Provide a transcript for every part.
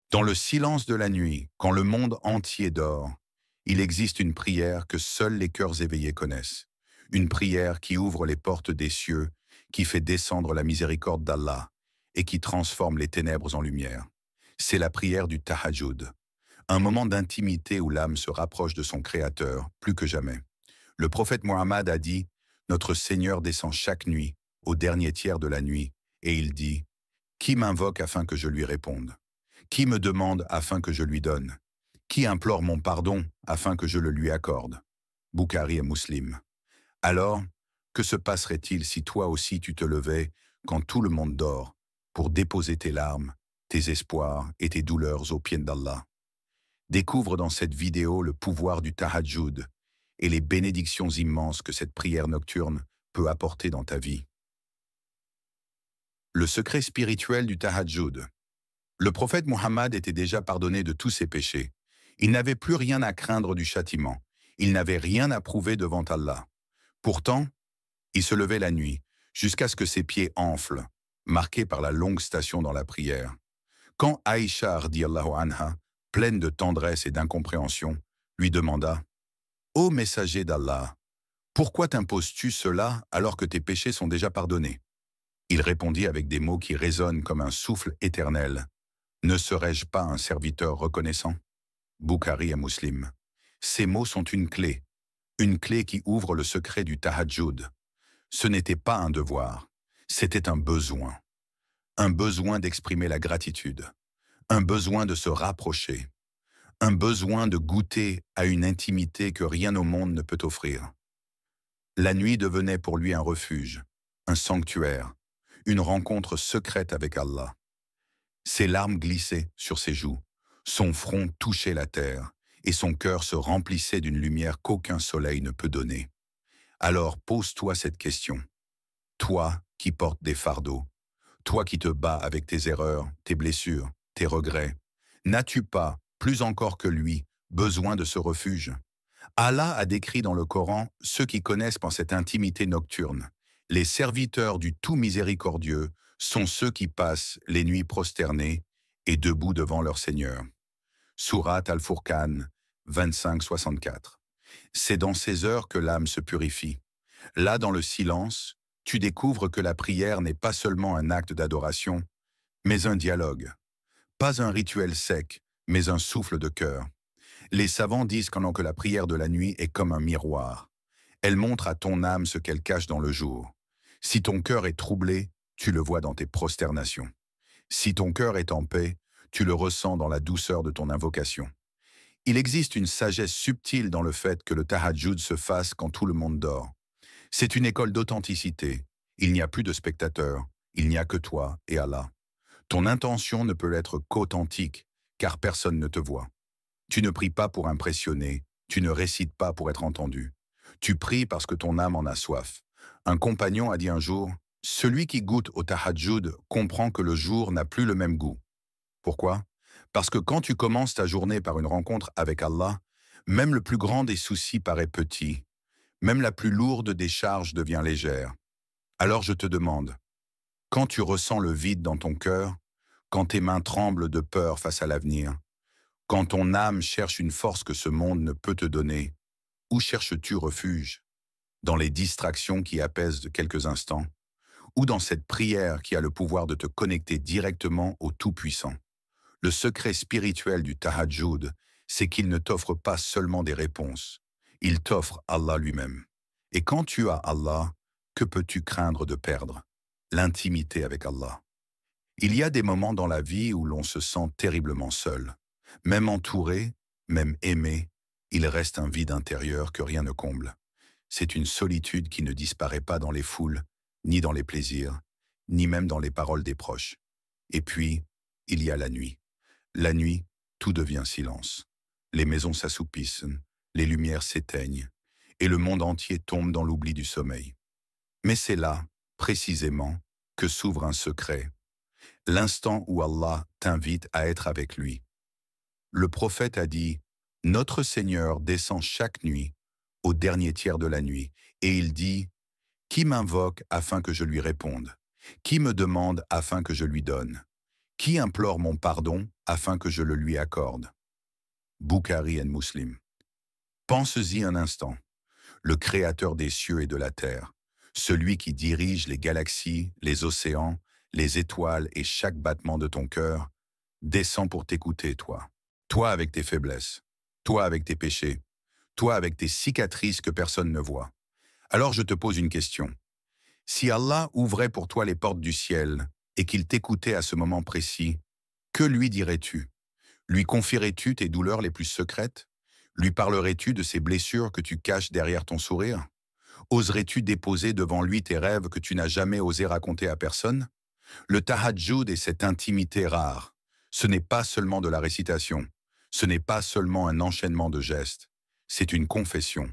Dans le silence de la nuit, quand le monde entier dort, il existe une prière que seuls les cœurs éveillés connaissent. Une prière qui ouvre les portes des cieux, qui fait descendre la miséricorde d'Allah et qui transforme les ténèbres en lumière. C'est la prière du Tahajjud, un moment d'intimité où l'âme se rapproche de son Créateur plus que jamais. Le prophète Mohammed a dit: Notre Seigneur descend chaque nuit, au dernier tiers de la nuit, et il dit: Qui m'invoque afin que je lui réponde? Qui me demande afin que je lui donne? Qui implore mon pardon afin que je le lui accorde? Boukhari et Muslim. Alors, que se passerait-il si toi aussi tu te levais, quand tout le monde dort, pour déposer tes larmes, tes espoirs et tes douleurs aux pieds d'Allah? Découvre dans cette vidéo le pouvoir du Tahajjud et les bénédictions immenses que cette prière nocturne peut apporter dans ta vie. Le secret spirituel du Tahajjud. Le prophète Mohammed était déjà pardonné de tous ses péchés. Il n'avait plus rien à craindre du châtiment. Il n'avait rien à prouver devant Allah. Pourtant, il se levait la nuit, jusqu'à ce que ses pieds enflent, marqués par la longue station dans la prière. Quand Aïcha radiyallahu anha, pleine de tendresse et d'incompréhension, lui demanda: Ô messager d'Allah, pourquoi t'imposes-tu cela alors que tes péchés sont déjà pardonnés? Il répondit avec des mots qui résonnent comme un souffle éternel: Ne serais-je pas un serviteur reconnaissant? Boukhari et Muslim. Ces mots sont une clé qui ouvre le secret du Tahajjud. Ce n'était pas un devoir, c'était un besoin d'exprimer la gratitude, un besoin de se rapprocher, un besoin de goûter à une intimité que rien au monde ne peut offrir. La nuit devenait pour lui un refuge, un sanctuaire, une rencontre secrète avec Allah. Ses larmes glissaient sur ses joues, son front touchait la terre, et son cœur se remplissait d'une lumière qu'aucun soleil ne peut donner. Alors pose-toi cette question. Toi qui portes des fardeaux, toi qui te bats avec tes erreurs, tes blessures, tes regrets, n'as-tu pas, plus encore que lui, besoin de ce refuge? Allah a décrit dans le Coran ceux qui connaissent par cette intimité nocturne. Les serviteurs du tout miséricordieux sont ceux qui passent les nuits prosternés et debout devant leur Seigneur. Sourate Al-Furqan 25-64. C'est dans ces heures que l'âme se purifie. Là, dans le silence, tu découvres que la prière n'est pas seulement un acte d'adoration, mais un dialogue. Pas un rituel sec, mais un souffle de cœur. Les savants disent que la prière de la nuit est comme un miroir. Elle montre à ton âme ce qu'elle cache dans le jour. Si ton cœur est troublé, tu le vois dans tes prosternations. Si ton cœur est en paix, tu le ressens dans la douceur de ton invocation. Il existe une sagesse subtile dans le fait que le Tahajjud se fasse quand tout le monde dort. C'est une école d'authenticité. Il n'y a plus de spectateurs, il n'y a que toi et Allah. Ton intention ne peut être qu'authentique, car personne ne te voit. Tu ne pries pas pour impressionner, tu ne récites pas pour être entendu. Tu pries parce que ton âme en a soif. Un compagnon a dit un jour: Celui qui goûte au Tahajjud comprend que le jour n'a plus le même goût. Pourquoi? Parce que quand tu commences ta journée par une rencontre avec Allah, même le plus grand des soucis paraît petit, même la plus lourde des charges devient légère. Alors je te demande, quand tu ressens le vide dans ton cœur, quand tes mains tremblent de peur face à l'avenir, quand ton âme cherche une force que ce monde ne peut te donner, où cherches-tu refuge? Dans les distractions qui apaisent de quelques instants, ou dans cette prière qui a le pouvoir de te connecter directement au Tout-Puissant? Le secret spirituel du Tahajjud, c'est qu'il ne t'offre pas seulement des réponses, il t'offre Allah lui-même. Et quand tu as Allah, que peux-tu craindre de perdre? L'intimité avec Allah. Il y a des moments dans la vie où l'on se sent terriblement seul. Même entouré, même aimé, il reste un vide intérieur que rien ne comble. C'est une solitude qui ne disparaît pas dans les foules, ni dans les plaisirs, ni même dans les paroles des proches. Et puis, il y a la nuit. La nuit, tout devient silence. Les maisons s'assoupissent, les lumières s'éteignent, et le monde entier tombe dans l'oubli du sommeil. Mais c'est là, précisément, que s'ouvre un secret, l'instant où Allah t'invite à être avec lui. Le prophète a dit: Notre Seigneur descend chaque nuit, au dernier tiers de la nuit, et il dit: Qui m'invoque afin que je lui réponde? Qui me demande afin que je lui donne? Qui implore mon pardon afin que je le lui accorde? Bukhari et Muslim. Pense-y un instant. Le Créateur des cieux et de la terre, celui qui dirige les galaxies, les océans, les étoiles et chaque battement de ton cœur, descend pour t'écouter, toi. Toi avec tes faiblesses, toi avec tes péchés, toi avec tes cicatrices que personne ne voit. Alors je te pose une question. Si Allah ouvrait pour toi les portes du ciel et qu'il t'écoutait à ce moment précis, que lui dirais-tu? Lui confierais-tu tes douleurs les plus secrètes? Lui parlerais-tu de ces blessures que tu caches derrière ton sourire? Oserais-tu déposer devant lui tes rêves que tu n'as jamais osé raconter à personne? Le tahajjud est cette intimité rare. Ce n'est pas seulement de la récitation. Ce n'est pas seulement un enchaînement de gestes. C'est une confession.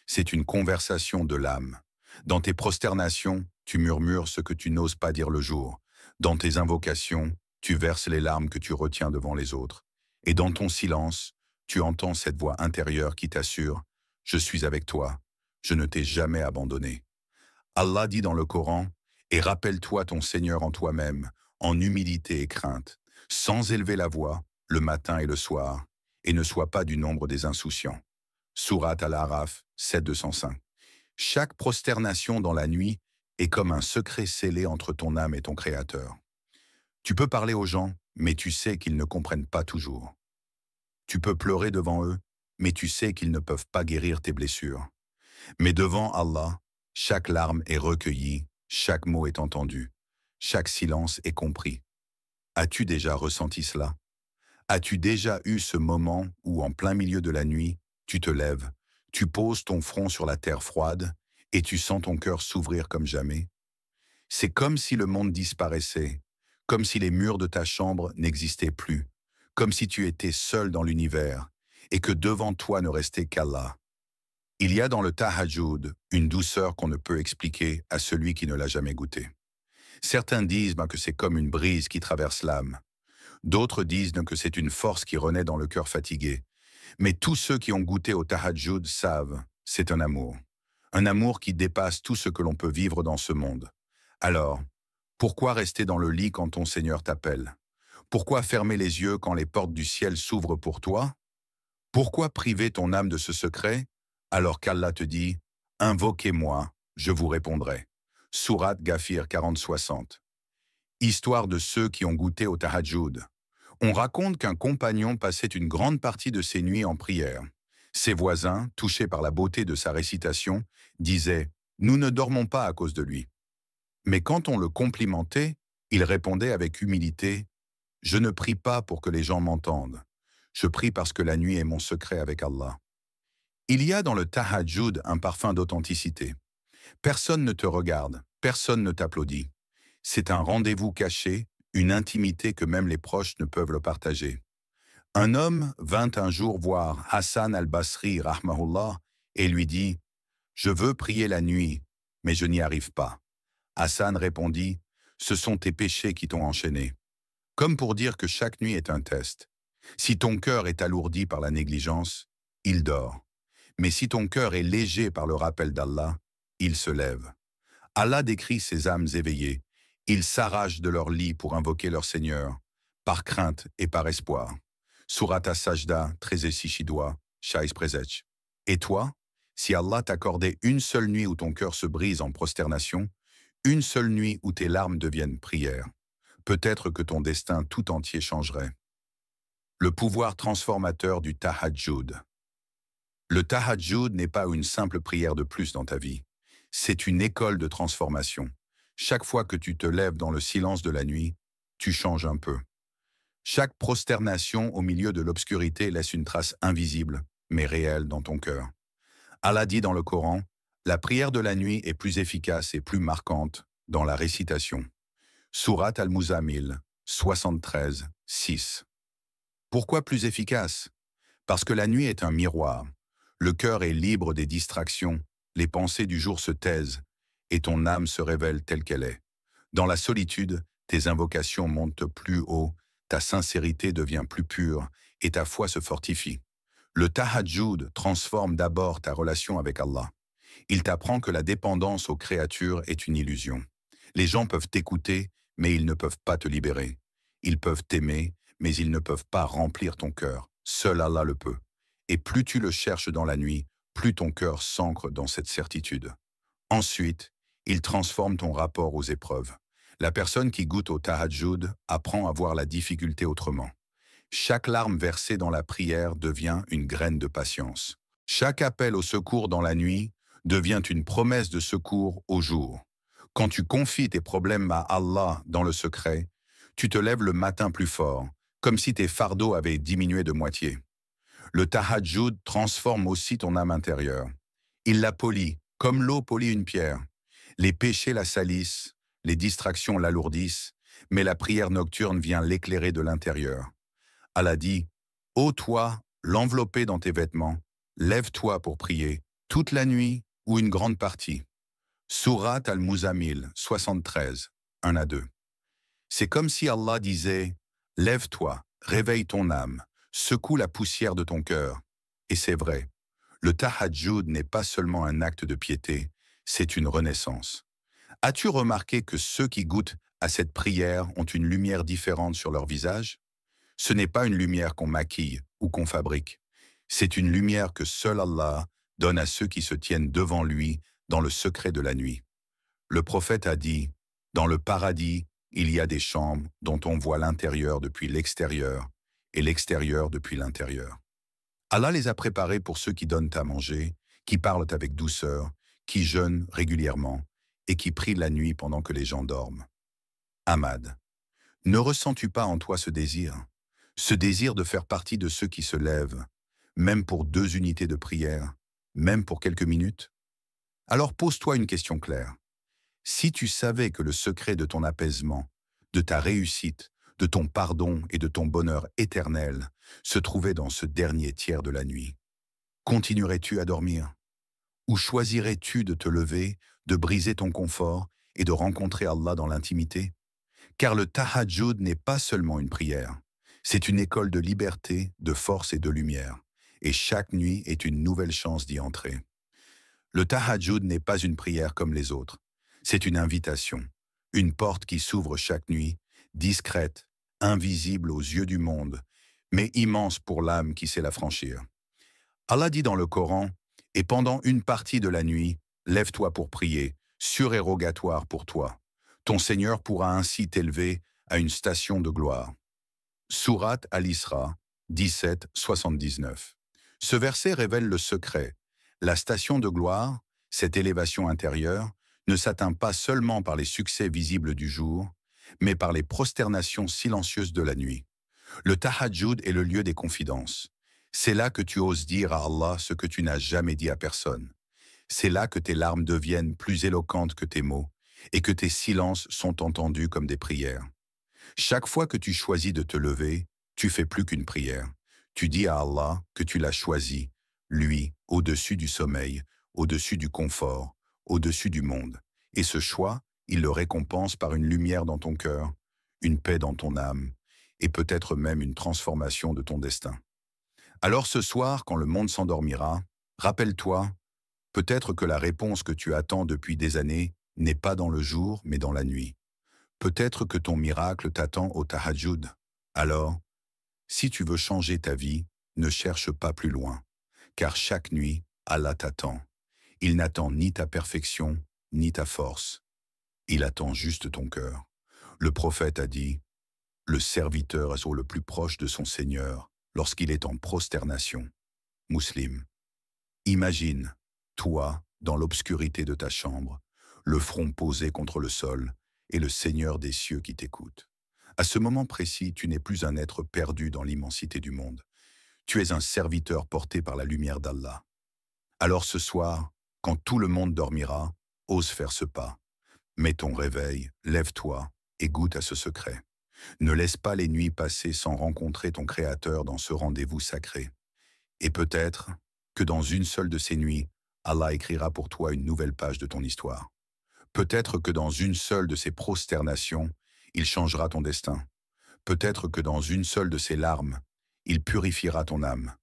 C'est une conversation de l'âme. Dans tes prosternations, tu murmures ce que tu n'oses pas dire le jour. Dans tes invocations, tu verses les larmes que tu retiens devant les autres. Et dans ton silence, tu entends cette voix intérieure qui t'assure « Je suis avec toi, je ne t'ai jamais abandonné ». Allah dit dans le Coran « Et rappelle-toi ton Seigneur en toi-même, en humilité et crainte, sans élever la voix, le matin et le soir, et ne sois pas du nombre des insouciants. » Sourate Al-Araf 7:205. Chaque prosternation dans la nuit est comme un secret scellé entre ton âme et ton Créateur. Tu peux parler aux gens, mais tu sais qu'ils ne comprennent pas toujours. Tu peux pleurer devant eux, mais tu sais qu'ils ne peuvent pas guérir tes blessures. Mais devant Allah, chaque larme est recueillie, chaque mot est entendu, chaque silence est compris. As-tu déjà ressenti cela? As-tu déjà eu ce moment où, en plein milieu de la nuit, tu te lèves, tu poses ton front sur la terre froide et tu sens ton cœur s'ouvrir comme jamais? C'est comme si le monde disparaissait, comme si les murs de ta chambre n'existaient plus, comme si tu étais seul dans l'univers et que devant toi ne restait qu'Allah. Il y a dans le tahajjud une douceur qu'on ne peut expliquer à celui qui ne l'a jamais goûté. Certains disent que c'est comme une brise qui traverse l'âme. D'autres disent que c'est une force qui renaît dans le cœur fatigué. Mais tous ceux qui ont goûté au tahajjud savent, c'est un amour. Un amour qui dépasse tout ce que l'on peut vivre dans ce monde. Alors, pourquoi rester dans le lit quand ton Seigneur t'appelle? Pourquoi fermer les yeux quand les portes du ciel s'ouvrent pour toi? Pourquoi priver ton âme de ce secret alors qu'Allah te dit « Invoquez-moi, je vous répondrai ». Sourate Ghafir 40-60. Histoire de ceux qui ont goûté au tahajjud. On raconte qu'un compagnon passait une grande partie de ses nuits en prière. Ses voisins, touchés par la beauté de sa récitation, disaient « Nous ne dormons pas à cause de lui ». Mais quand on le complimentait, il répondait avec humilité « Je ne prie pas pour que les gens m'entendent. Je prie parce que la nuit est mon secret avec Allah ». Il y a dans le tahajjud un parfum d'authenticité. Personne ne te regarde, personne ne t'applaudit. C'est un rendez-vous caché, une intimité que même les proches ne peuvent le partager. Un homme vint un jour voir Hassan al-Basri, rahmahullah, et lui dit « Je veux prier la nuit, mais je n'y arrive pas. » Hassan répondit « Ce sont tes péchés qui t'ont enchaîné. » Comme pour dire que chaque nuit est un test. Si ton cœur est alourdi par la négligence, il dort. Mais si ton cœur est léger par le rappel d'Allah, il se lève. Allah décrit ces âmes éveillées. Ils s'arrachent de leur lit pour invoquer leur Seigneur, par crainte et par espoir. Sourate As-Sajda, 13 Shais Prezech. Et toi, si Allah t'accordait une seule nuit où ton cœur se brise en prosternation, une seule nuit où tes larmes deviennent prières, peut-être que ton destin tout entier changerait. Le pouvoir transformateur du tahajjud. Le tahajjud n'est pas une simple prière de plus dans ta vie. C'est une école de transformation. Chaque fois que tu te lèves dans le silence de la nuit, tu changes un peu. Chaque prosternation au milieu de l'obscurité laisse une trace invisible, mais réelle dans ton cœur. Allah dit dans le Coran, « La prière de la nuit est plus efficace et plus marquante dans la récitation. » Sourate Al-Muzammil 73-6. Pourquoi plus efficace? Parce que la nuit est un miroir. Le cœur est libre des distractions, les pensées du jour se taisent, et ton âme se révèle telle qu'elle est. Dans la solitude, tes invocations montent plus haut, ta sincérité devient plus pure, et ta foi se fortifie. Le tahajjud transforme d'abord ta relation avec Allah. Il t'apprend que la dépendance aux créatures est une illusion. Les gens peuvent t'écouter, mais ils ne peuvent pas te libérer. Ils peuvent t'aimer, mais ils ne peuvent pas remplir ton cœur. Seul Allah le peut. Et plus tu le cherches dans la nuit, plus ton cœur s'ancre dans cette certitude. Ensuite, il transforme ton rapport aux épreuves. La personne qui goûte au tahajjud apprend à voir la difficulté autrement. Chaque larme versée dans la prière devient une graine de patience. Chaque appel au secours dans la nuit devient une promesse de secours au jour. Quand tu confies tes problèmes à Allah dans le secret, tu te lèves le matin plus fort, comme si tes fardeaux avaient diminué de moitié. Le tahajjud transforme aussi ton âme intérieure. Il la polit, comme l'eau polit une pierre. Les péchés la salissent, les distractions l'alourdissent, mais la prière nocturne vient l'éclairer de l'intérieur. Allah dit, « Ô toi, l'enveloppé dans tes vêtements, lève-toi pour prier, toute la nuit ou une grande partie. » Surat al-Muzammil 73, 1 à 2. C'est comme si Allah disait, « Lève-toi, réveille ton âme, secoue la poussière de ton cœur. » Et c'est vrai, le tahajjud n'est pas seulement un acte de piété, c'est une renaissance. As-tu remarqué que ceux qui goûtent à cette prière ont une lumière différente sur leur visage? Ce n'est pas une lumière qu'on maquille ou qu'on fabrique. C'est une lumière que seul Allah donne à ceux qui se tiennent devant lui dans le secret de la nuit. Le prophète a dit, « Dans le paradis, il y a des chambres dont on voit l'intérieur depuis l'extérieur et l'extérieur depuis l'intérieur. » Allah les a préparés pour ceux qui donnent à manger, qui parlent avec douceur, qui jeûnent régulièrement et qui prient la nuit pendant que les gens dorment. Ahmad, ne ressens-tu pas en toi ce désir de faire partie de ceux qui se lèvent, même pour 2 unités de prière, même pour quelques minutes? Alors pose-toi une question claire. Si tu savais que le secret de ton apaisement, de ta réussite, de ton pardon et de ton bonheur éternel se trouvait dans ce dernier tiers de la nuit, continuerais-tu à dormir? Ou choisirais-tu de te lever, de briser ton confort et de rencontrer Allah dans l'intimité? Car le tahajjud n'est pas seulement une prière, c'est une école de liberté, de force et de lumière, et chaque nuit est une nouvelle chance d'y entrer. Le tahajjud n'est pas une prière comme les autres, c'est une invitation, une porte qui s'ouvre chaque nuit, discrète, invisible aux yeux du monde, mais immense pour l'âme qui sait la franchir. Allah dit dans le Coran, « Et pendant une partie de la nuit, lève-toi pour prier, surérogatoire pour toi. Ton Seigneur pourra ainsi t'élever à une station de gloire. » Surat Al-Isra 17, 79. Ce verset révèle le secret. La station de gloire, cette élévation intérieure, ne s'atteint pas seulement par les succès visibles du jour, mais par les prosternations silencieuses de la nuit. Le tahajjud est le lieu des confidences. C'est là que tu oses dire à Allah ce que tu n'as jamais dit à personne. C'est là que tes larmes deviennent plus éloquentes que tes mots et que tes silences sont entendus comme des prières. Chaque fois que tu choisis de te lever, tu fais plus qu'une prière. Tu dis à Allah que tu l'as choisi, lui, au-dessus du sommeil, au-dessus du confort, au-dessus du monde. Et ce choix, il le récompense par une lumière dans ton cœur, une paix dans ton âme, et peut-être même une transformation de ton destin. Alors ce soir, quand le monde s'endormira, rappelle-toi, peut-être que la réponse que tu attends depuis des années n'est pas dans le jour, mais dans la nuit. Peut-être que ton miracle t'attend au tahajjud. Alors, si tu veux changer ta vie, ne cherche pas plus loin, car chaque nuit, Allah t'attend. Il n'attend ni ta perfection, ni ta force. Il attend juste ton cœur. Le prophète a dit, « Le serviteur est le plus proche de son Seigneur lorsqu'il est en prosternation. » Muslim. Imagine, toi, dans l'obscurité de ta chambre, le front posé contre le sol et le Seigneur des cieux qui t'écoute. À ce moment précis, tu n'es plus un être perdu dans l'immensité du monde. Tu es un serviteur porté par la lumière d'Allah. Alors ce soir, quand tout le monde dormira, ose faire ce pas. Mets ton réveil, lève-toi et goûte à ce secret. Ne laisse pas les nuits passer sans rencontrer ton Créateur dans ce rendez-vous sacré. Et peut-être que dans une seule de ces nuits, Allah écrira pour toi une nouvelle page de ton histoire. Peut-être que dans une seule de ces prosternations, il changera ton destin. Peut-être que dans une seule de ces larmes, il purifiera ton âme.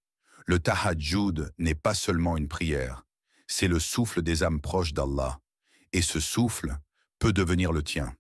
Le tahajjud n'est pas seulement une prière, c'est le souffle des âmes proches d'Allah. Et ce souffle peut devenir le tien.